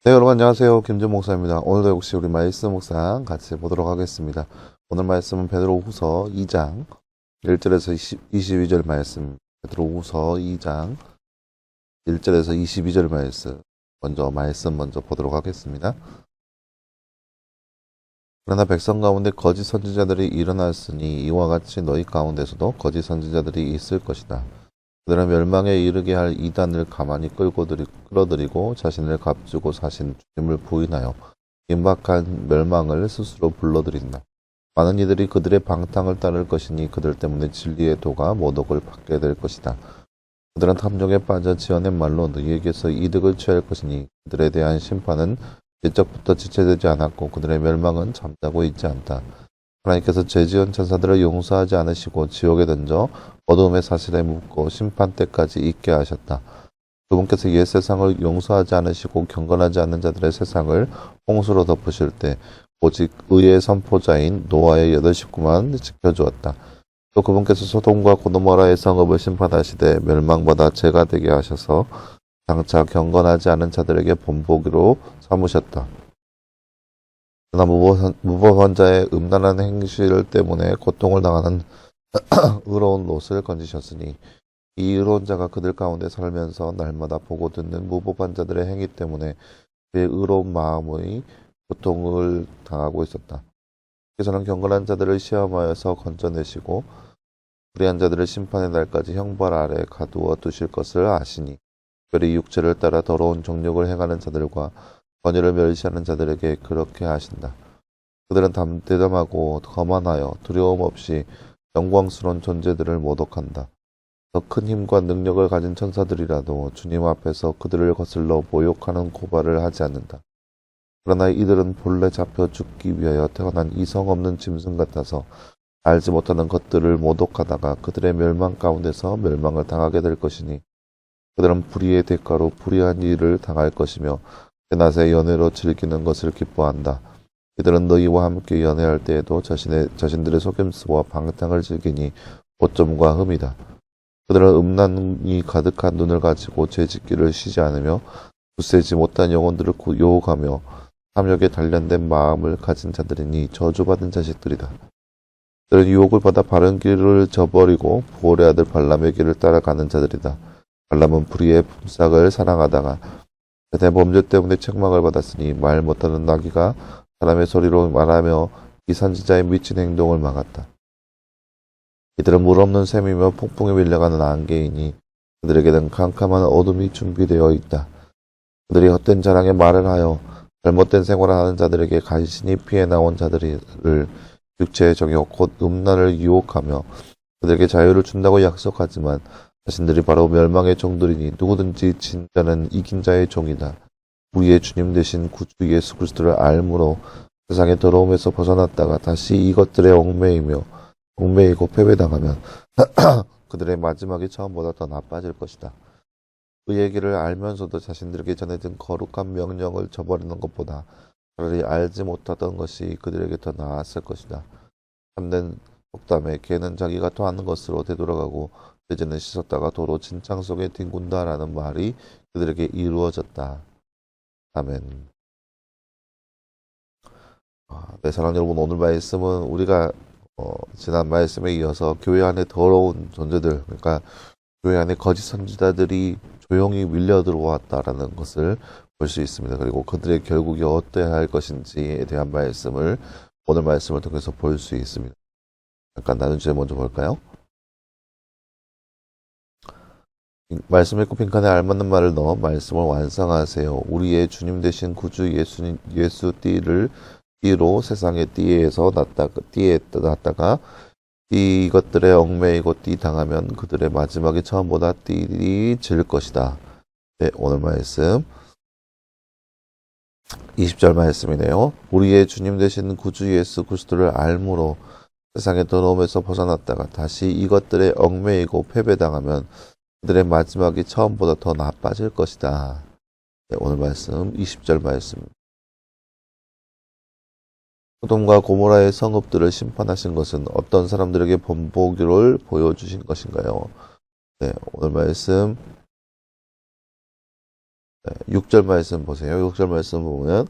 네, 여러분 안녕하세요. 김준 목사입니다. 오늘도 역시 우리 말씀 묵상 같이 보도록 하겠습니다. 오늘 말씀은 베드로후서 2장 1절에서 22절 말씀, 베드로후서 2장 1절에서 22절 말씀 먼저 보도록 하겠습니다. 그러나 백성 가운데 거짓 선지자들이 일어났으니 이와 같이 너희 가운데서도 거짓 선지자들이 있을 것이다. 그들은 멸망에 이르게 할 이단을 가만히 끌어들이고 자신을 값주고 사신 주님을 부인하여 임박한 멸망을 스스로 불러들인다. 많은 이들이 그들의 방탕을 따를 것이니 그들 때문에 진리의 도가 모독을 받게 될 것이다. 그들은 탐욕에 빠져 지어낸 말로 너희에게서 이득을 취할 것이니 그들에 대한 심판은 옛적부터 지체되지 않았고 그들의 멸망은 잠자고 있지 않다. 하나님께서 죄지은 천사들을 용서하지 않으시고 지옥에 던져 어두움의 사슬에 묶고 심판 때까지 있게 하셨다. 그분께서 옛 세상을 용서하지 않으시고 경건하지 않는 자들의 세상을 홍수로 덮으실 때 오직 의의 선포자인 노아의 8 식구만 지켜주었다. 또 그분께서 소돔과 고도모라의 성읍을 심판하시되 멸망보다 죄가 되게 하셔서 장차 경건하지 않은 자들에게 본보기로 삼으셨다. 그러나 무법한 자의 음란한 행실 때문에 고통을 당하는 의로운 롯을 건지셨으니 이 의로운 자가 그들 가운데 살면서 날마다 보고 듣는 무법한 자들의 행위 때문에 그의 의로운 마음의 고통을 당하고 있었다. 그래서는 경건한 자들을 시험하여서 건져내시고 불의한 자들을 심판의 날까지 형벌 아래 가두어 두실 것을 아시니 특별히 육체를 따라 더러운 정욕을 행하는 자들과 권위를 멸시하는 자들에게 그렇게 하신다. 그들은 대담하고 거만하여 두려움 없이 영광스러운 존재들을 모독한다. 더 큰 힘과 능력을 가진 천사들이라도 주님 앞에서 그들을 거슬러 모욕하는 고발을 하지 않는다. 그러나 이들은 본래 잡혀 죽기 위하여 태어난 이성 없는 짐승 같아서 알지 못하는 것들을 모독하다가 그들의 멸망 가운데서 멸망을 당하게 될 것이니 그들은 불의의 대가로 불의한 일을 당할 것이며 낮에 연애로 즐기는 것을 기뻐한다. 이들은 너희와 함께 연애할 때에도 자신들의 속임수와 방탕을 즐기니 오점과 흠이다. 그들은 음란이 가득한 눈을 가지고 죄짓기를 쉬지 않으며 굳세지 못한 영혼들을 유혹하며 탐욕에 단련된 마음을 가진 자들이니 저주받은 자식들이다. 그들은 유혹을 받아 바른 길을 저버리고 부올의 아들 발람의 길을 따라가는 자들이다. 발람은 불의의 품삯을 사랑하다가 대범죄 때문에 책망을 받았으니 말 못하는 나귀가 사람의 소리로 말하며 이 선지자의 미친 행동을 막았다. 이들은 물 없는 샘이며 폭풍에 밀려가는 안개이니 그들에게는 캄캄한 어둠이 준비되어 있다. 그들이 헛된 자랑에 말을 하여 잘못된 생활을 하는 자들에게 간신히 피해 나온 자들을 육체의 정욕 곧 음란을 유혹하며 그들에게 자유를 준다고 약속하지만 자신들이 바로 멸망의 종들이니 누구든지 진자는 이긴 자의 종이다. 우리의 주님 되신 구주 예수 그리스도를 알므로 세상의 더러움에서 벗어났다가 다시 이것들에 얽매이고 패배당하면 그들의 마지막이 처음보다 더 나빠질 것이다. 그 얘기를 알면서도 자신들에게 전해진 거룩한 명령을 저버리는 것보다 차라리 알지 못하던 것이 그들에게 더 나았을 것이다. 참된 속담에 개는 자기가 토하는 것으로 되돌아가고 돼지는 씻었다가 도로 진창 속에 뒹군다라는 말이 그들에게 이루어졌다. 아멘. 네, 사랑하는 여러분, 오늘 말씀은 우리가 지난 말씀에 이어서 교회 안에 더러운 존재들, 그러니까 교회 안에 거짓 선지자들이 조용히 밀려 들어왔다라는 것을 볼 수 있습니다. 그리고 그들의 결국이 어떠해야 할 것인지에 대한 말씀을 오늘 말씀을 통해서 볼 수 있습니다. 잠깐 나눈 주제 먼저 볼까요? 말씀 읽고 빈칸에 알맞는 말을 넣어 말씀을 완성하세요. 우리의 주님 되신 구주 예수 띠로 세상의 띠에서 났다가 이것들에 얽매이고 띠 당하면 그들의 마지막이 처음보다 띠이 질 것이다. 네, 오늘 말씀 20절 말씀이네요. 우리의 주님 되신 구주 예수 그리스도를 알므로 세상의 더러움에서 벗어났다가 다시 이것들에 얽매이고 패배당하면 그들의 마지막이 처음보다 더 나빠질 것이다. 네, 오늘 말씀 20절 말씀. 소돔과 고모라의 성읍들을 심판하신 것은 어떤 사람들에게 본보기를 보여주신 것인가요? 네, 오늘 말씀 6절 말씀 보세요. 6절 말씀 보면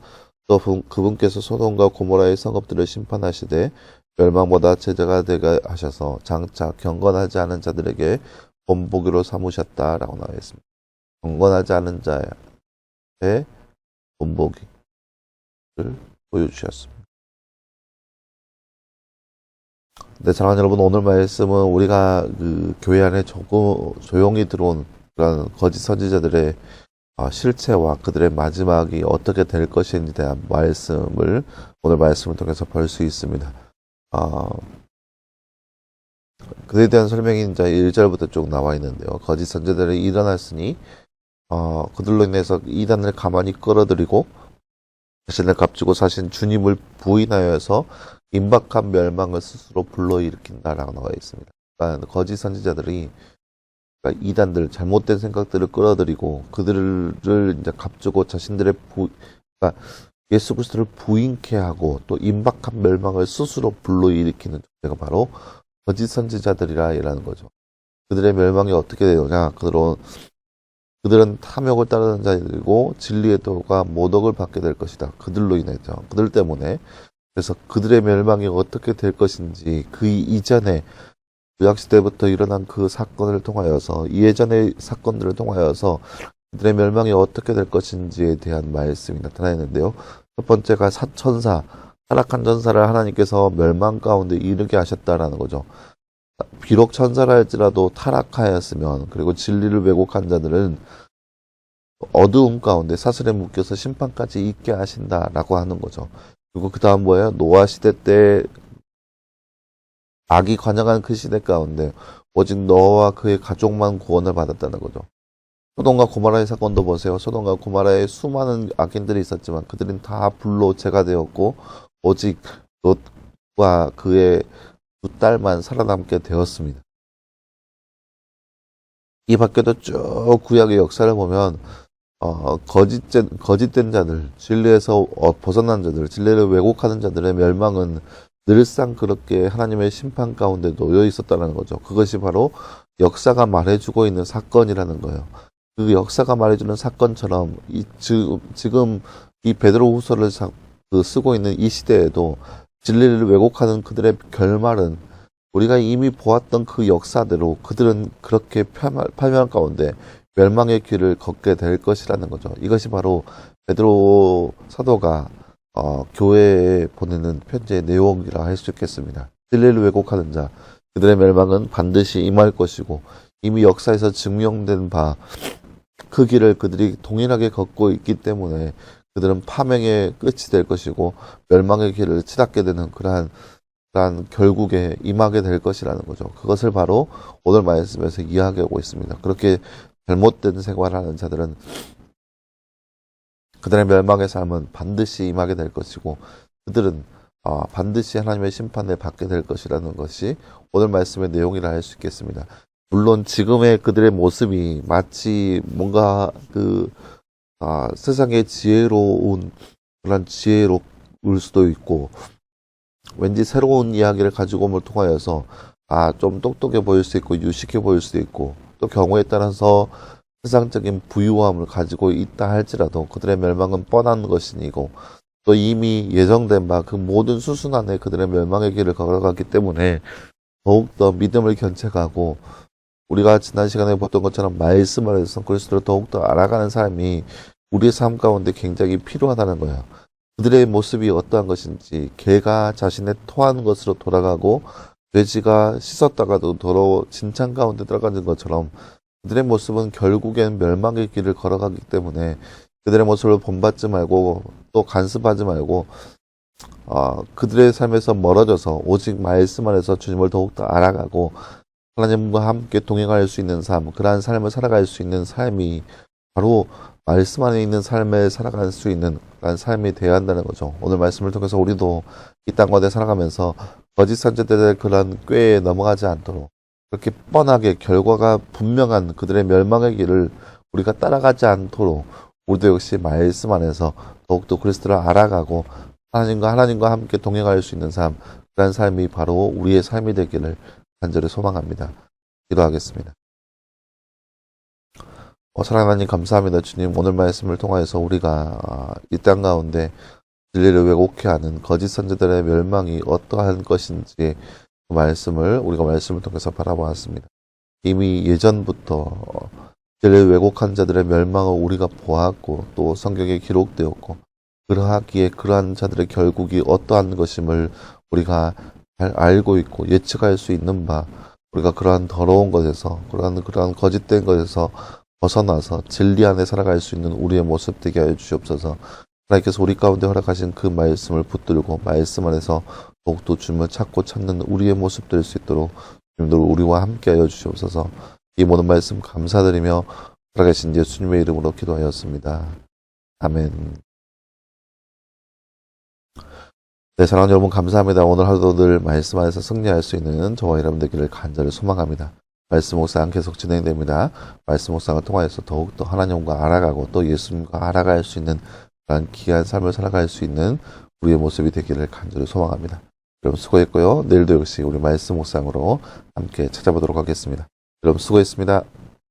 또 그분께서 소돔과 고모라의 성읍들을 심판하시되 멸망보다 제자가 되게 하셔서 장차 경건하지 않은 자들에게 본보기로 삼으셨다라고 나와 있습니다. 경건하지 않은 자의 본보기를 보여주셨습니다. 네, 사랑하는 여러분, 오늘 말씀은 우리가 그 교회 안에 조용히 들어온 그런 거짓 선지자들의 실체와 그들의 마지막이 어떻게 될 것인지에 대한 말씀을 오늘 말씀을 통해서 볼 수 있습니다. 그에 대한 설명이 이제 1절부터 쭉 나와 있는데요. 거짓 선지자들이 일어났으니 그들로 인해서 이단을 가만히 끌어들이고 자신을 값주고 사신 주님을 부인하여서 임박한 멸망을 스스로 불러일으킨다라고 나와 있습니다. 그러니까 거짓 선지자들이 그러니까 이단들 잘못된 생각들을 끌어들이고 그들을 이제 값주고 자신들의 그러니까 예수 그리스도를 부인케 하고 또 임박한 멸망을 스스로 불러일으키는 존재가 바로 거짓 선지자들이라는 거죠. 그들의 멸망이 어떻게 되느냐? 그들은 탐욕을 따르는 자들이고 진리의 도가 모독을 받게 될 것이다. 그들로 인해서 그들 때문에 그래서 그들의 멸망이 어떻게 될 것인지 그 이전에 구약시대부터 일어난 그 사건을 통하여서 예전의 사건들을 통하여서 그들의 멸망이 어떻게 될 것인지에 대한 말씀이 나타나 있는데요. 첫 번째가 천사, 타락한 천사를 하나님께서 멸망 가운데 이르게 하셨다라는 거죠. 비록 천사라 할지라도 타락하였으면 그리고 진리를 왜곡한 자들은 어두움 가운데 사슬에 묶여서 심판까지 있게 하신다라고 하는 거죠. 그리고 그 다음 뭐예요? 노아 시대 때 악이 관영한 그 시대 가운데 오직 너와 그의 가족만 구원을 받았다는 거죠. 소돔과 고모라의 사건도 보세요. 소돔과 고모라에 수많은 악인들이 있었지만 그들은 다 불로 제거되었고 오직 롯과 그의 두 딸만 살아남게 되었습니다. 이 밖에도 쭉 구약의 역사를 보면 거짓된 자들, 진리에서 벗어난 자들, 진리를 왜곡하는 자들의 멸망은 늘상 그렇게 하나님의 심판 가운데 놓여 있었다는 거죠. 그것이 바로 역사가 말해주고 있는 사건이라는 거예요. 그 역사가 말해주는 사건처럼 지금 이 베드로후서를 쓰고 있는 이 시대에도 진리를 왜곡하는 그들의 결말은 우리가 이미 보았던 그 역사대로 그들은 그렇게 팔면 가운데 멸망의 길을 걷게 될 것이라는 거죠. 이것이 바로 베드로 사도가 교회에 보내는 편지의 내용이라 할 수 있겠습니다. 진리를 왜곡하는 자, 그들의 멸망은 반드시 임할 것이고 이미 역사에서 증명된 바 그 길을 그들이 동일하게 걷고 있기 때문에 그들은 파멸의 끝이 될 것이고 멸망의 길을 치닫게 되는 그러한 결국에 임하게 될 것이라는 거죠. 그것을 바로 오늘 말씀에서 이야기하고 있습니다. 그렇게 잘못된 생활하는 자들은 그들의 멸망의 삶은 반드시 임하게 될 것이고 그들은 반드시 하나님의 심판을 받게 될 것이라는 것이 오늘 말씀의 내용이라 할 수 있겠습니다. 물론 지금의 그들의 모습이 마치 뭔가 세상의 지혜로운 그런 지혜로울 수도 있고 왠지 새로운 이야기를 가지고 옴을 통하여서 좀 똑똑해 보일 수 있고 유식해 보일 수도 있고 또 경우에 따라서 세상적인 부유함을 가지고 있다 할지라도 그들의 멸망은 뻔한 것이고 또 이미 예정된 바 그 모든 수순 안에 그들의 멸망의 길을 걸어갔기 때문에 더욱더 믿음을 견책하고 우리가 지난 시간에 봤던 것처럼 말씀 안에서 그리스도를 더욱더 알아가는 삶이 우리의 삶 가운데 굉장히 필요하다는 거예요. 그들의 모습이 어떠한 것인지 개가 자신의 토한 것으로 돌아가고 돼지가 씻었다가도 더러워 진창 가운데 들어가는 것처럼 그들의 모습은 결국엔 멸망의 길을 걸어가기 때문에 그들의 모습을 본받지 말고 또 간섭하지 말고 그들의 삶에서 멀어져서 오직 말씀 안에서 주님을 더욱더 알아가고 하나님과 함께 동행할 수 있는 삶, 그러한 삶을 살아갈 수 있는 삶이 바로 말씀 안에 있는 삶을 살아갈 수 있는 그런 삶이 되어야 한다는 거죠. 오늘 말씀을 통해서 우리도 이 땅 가운데 살아가면서 거짓 선지자들의 그런 꾀에 넘어가지 않도록 그렇게 뻔하게 결과가 분명한 그들의 멸망의 길을 우리가 따라가지 않도록 우리도 역시 말씀 안에서 더욱더 그리스도를 알아가고 하나님과 함께 동행할 수 있는 삶, 그런 삶이 바로 우리의 삶이 되기를 간절히 소망합니다. 기도하겠습니다. 사랑하는 하나님 감사합니다. 주님 오늘 말씀을 통하여서 우리가 이 땅 가운데 진리를 왜곡해하는 거짓 선지자들의 멸망이 어떠한 것인지 그 말씀을 우리가 말씀을 통해서 바라보았습니다. 이미 예전부터 진리를 왜곡한 자들의 멸망을 우리가 보았고 또 성경에 기록되었고 그러하기에 그러한 자들의 결국이 어떠한 것임을 우리가 잘 알고 있고 예측할 수 있는 바 우리가 그러한 더러운 것에서 그러한 거짓된 것에서 벗어나서 진리 안에 살아갈 수 있는 우리의 모습 되게 하여 주시옵소서. 하나님께서 우리 가운데 허락하신 그 말씀을 붙들고 말씀 안에서 더욱더 주님을 찾고 찾는 우리의 모습 될 수 있도록 주님들 우리와 함께 하여 주시옵소서. 이 모든 말씀 감사드리며 살아계신 예수님의 이름으로 기도하였습니다. 아멘. 네, 사랑하는 여러분 감사합니다. 오늘 하루도 늘 말씀 안에서 승리할 수 있는 저와 여러분 되기를 간절히 소망합니다. 말씀 묵상 계속 진행됩니다. 말씀 묵상을 통하여서 더욱더 하나님과 알아가고 또 예수님과 알아갈 수 있는 그런 귀한 삶을 살아갈 수 있는 우리의 모습이 되기를 간절히 소망합니다. 여러분 수고했고요. 내일도 역시 우리 말씀 묵상으로 함께 찾아보도록 하겠습니다. 여러분 수고했습니다.